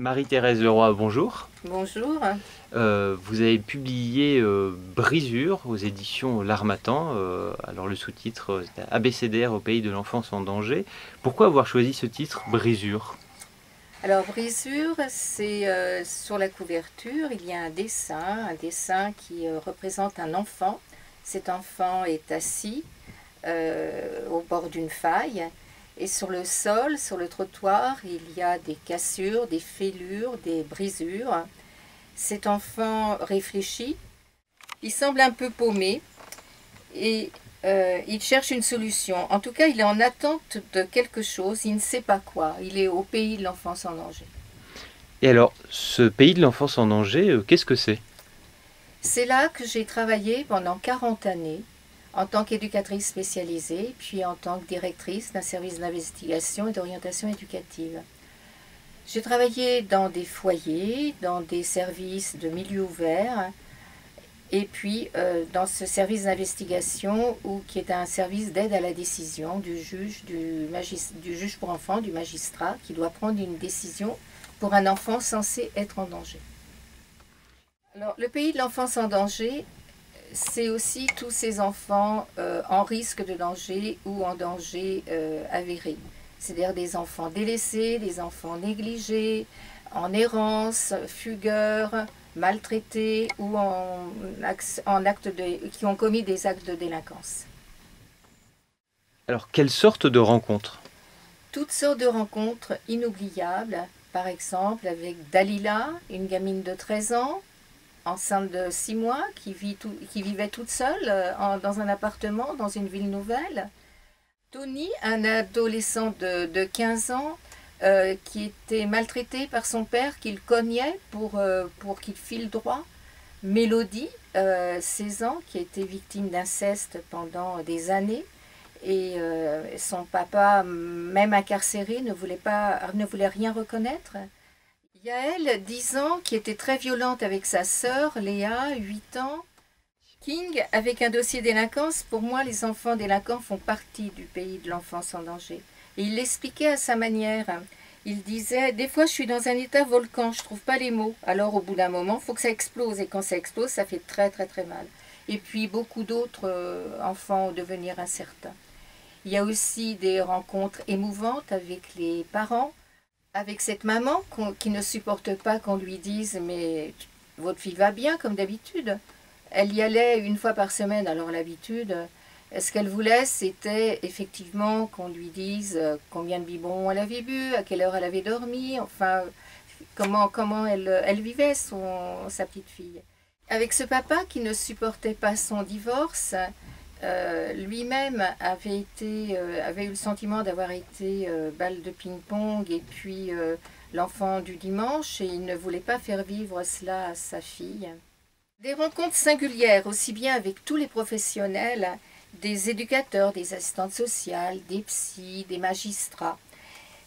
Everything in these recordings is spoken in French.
Marie-Thérèse Leroy, bonjour. Bonjour. Vous avez publié Brisure aux éditions L'Harmattan. Alors le sous-titre, c'était Abécédaire au pays de l'enfance en danger. Pourquoi avoir choisi ce titre, Brisure? Alors Brisure, c'est sur la couverture, il y a un dessin qui représente un enfant. Cet enfant est assis au bord d'une faille et sur le sol, sur le trottoir, il y a des cassures, des fêlures, des brisures. Cet enfant réfléchit, il semble un peu paumé et il cherche une solution. En tout cas, il est en attente de quelque chose, il ne sait pas quoi. Il est au pays de l'enfance en danger. Et alors, ce pays de l'enfance en danger, qu'est-ce que c'est? C'est là que j'ai travaillé pendant 40 années en tant qu'éducatrice spécialisée, puis en tant que directrice d'un service d'investigation et d'orientation éducative. J'ai travaillé dans des foyers, dans des services de milieu ouvert, et puis dans ce service d'investigation qui est un service d'aide à la décision du juge, du juge pour enfants, du magistrat, qui doit prendre une décision pour un enfant censé être en danger. Alors, le pays de l'enfance en danger, c'est aussi tous ces enfants en risque de danger ou en danger avéré. C'est-à-dire des enfants délaissés, des enfants négligés, en errance, fugueurs, maltraités ou qui ont commis des actes de délinquance. Alors, quelle sorte de rencontre? Toutes sortes de rencontres inoubliables, par exemple avec Dalila, une gamine de 13 ans, enceinte de 6 mois, qui vivait toute seule dans un appartement dans une ville nouvelle. Tony, un adolescent de 15 ans, qui était maltraité par son père, qu'il cognait pour qu'il file droit. Mélodie, 16 ans, qui a été victime d'inceste pendant des années. Et son papa, même incarcéré, ne voulait rien reconnaître. Yael, 10 ans, qui était très violente avec sa sœur, Léa, 8 ans. King, avec un dossier délinquance, pour moi, les enfants délinquants font partie du pays de l'enfance en danger. Et il l'expliquait à sa manière. Il disait, des fois, je suis dans un état volcan, je trouve pas les mots. Alors, au bout d'un moment, il faut que ça explose. Et quand ça explose, ça fait très, très, très mal. Et puis, beaucoup d'autres enfants au devenir incertain. Il y a aussi des rencontres émouvantes avec les parents, avec cette maman qui ne supporte pas qu'on lui dise « mais votre fille va bien comme d'habitude ». Elle y allait une fois par semaine, alors l'habitude, ce qu'elle voulait, c'était effectivement qu'on lui dise combien de biberons elle avait bu, à quelle heure elle avait dormi, enfin, comment elle vivait sa petite fille. Avec ce papa qui ne supportait pas son divorce, lui-même avait eu le sentiment d'avoir été balle de ping-pong et puis l'enfant du dimanche, et il ne voulait pas faire vivre cela à sa fille. Des rencontres singulières, aussi bien avec tous les professionnels, des éducateurs, des assistantes sociales, des psys, des magistrats.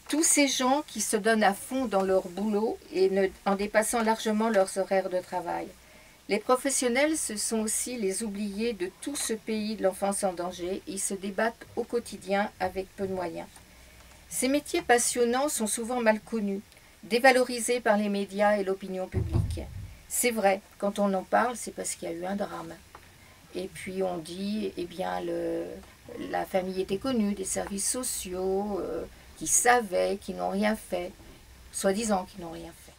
Tous ces gens qui se donnent à fond dans leur boulot et en dépassant largement leurs horaires de travail. Les professionnels, ce sont aussi les oubliés de tout ce pays de l'enfance en danger. Ils se débattent au quotidien avec peu de moyens. Ces métiers passionnants sont souvent mal connus, dévalorisés par les médias et l'opinion publique. C'est vrai, quand on en parle, c'est parce qu'il y a eu un drame. Et puis on dit, eh bien, la famille était connue, des services sociaux, qui savaient, qui n'ont rien fait, soi-disant qui n'ont rien fait.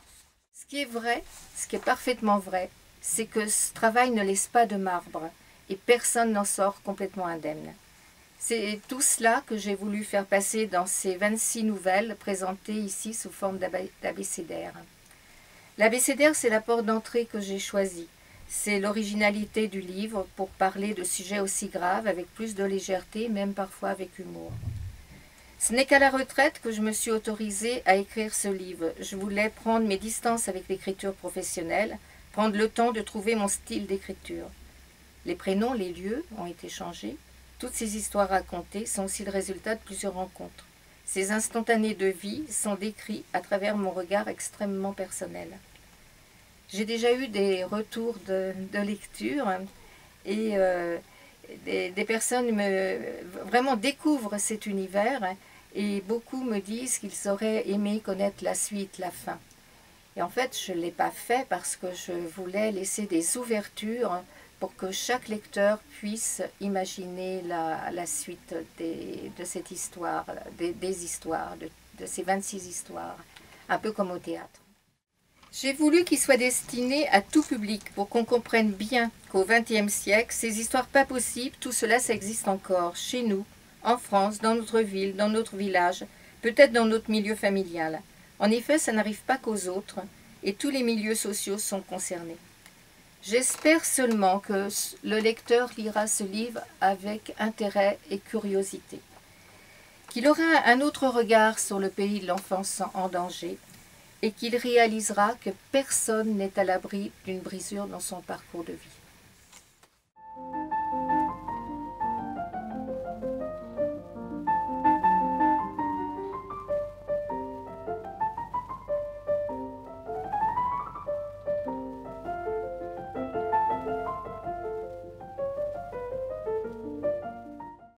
Ce qui est vrai, ce qui est parfaitement vrai, c'est que ce travail ne laisse pas de marbre et personne n'en sort complètement indemne. C'est tout cela que j'ai voulu faire passer dans ces 26 nouvelles présentées ici sous forme d'abécédaire. L'abécédaire, c'est la porte d'entrée que j'ai choisie. C'est l'originalité du livre pour parler de sujets aussi graves avec plus de légèreté, même parfois avec humour. Ce n'est qu'à la retraite que je me suis autorisée à écrire ce livre. Je voulais prendre mes distances avec l'écriture professionnelle, prendre le temps de trouver mon style d'écriture. Les prénoms, les lieux ont été changés. Toutes ces histoires racontées sont aussi le résultat de plusieurs rencontres. Ces instantanés de vie sont décrits à travers mon regard extrêmement personnel. J'ai déjà eu des retours de lecture et des personnes vraiment découvrent cet univers et beaucoup me disent qu'ils auraient aimé connaître la suite, la fin. Et en fait, je ne l'ai pas fait parce que je voulais laisser des ouvertures pour que chaque lecteur puisse imaginer la suite de cette histoire, des histoires, de ces 26 histoires, un peu comme au théâtre. J'ai voulu qu'il soit destiné à tout public pour qu'on comprenne bien qu'au XXe siècle, ces histoires pas possibles, tout cela, ça existe encore chez nous, en France, dans notre ville, dans notre village, peut-être dans notre milieu familial. En effet, ça n'arrive pas qu'aux autres et tous les milieux sociaux sont concernés. J'espère seulement que le lecteur lira ce livre avec intérêt et curiosité, qu'il aura un autre regard sur le pays de l'enfance en danger et qu'il réalisera que personne n'est à l'abri d'une brisure dans son parcours de vie.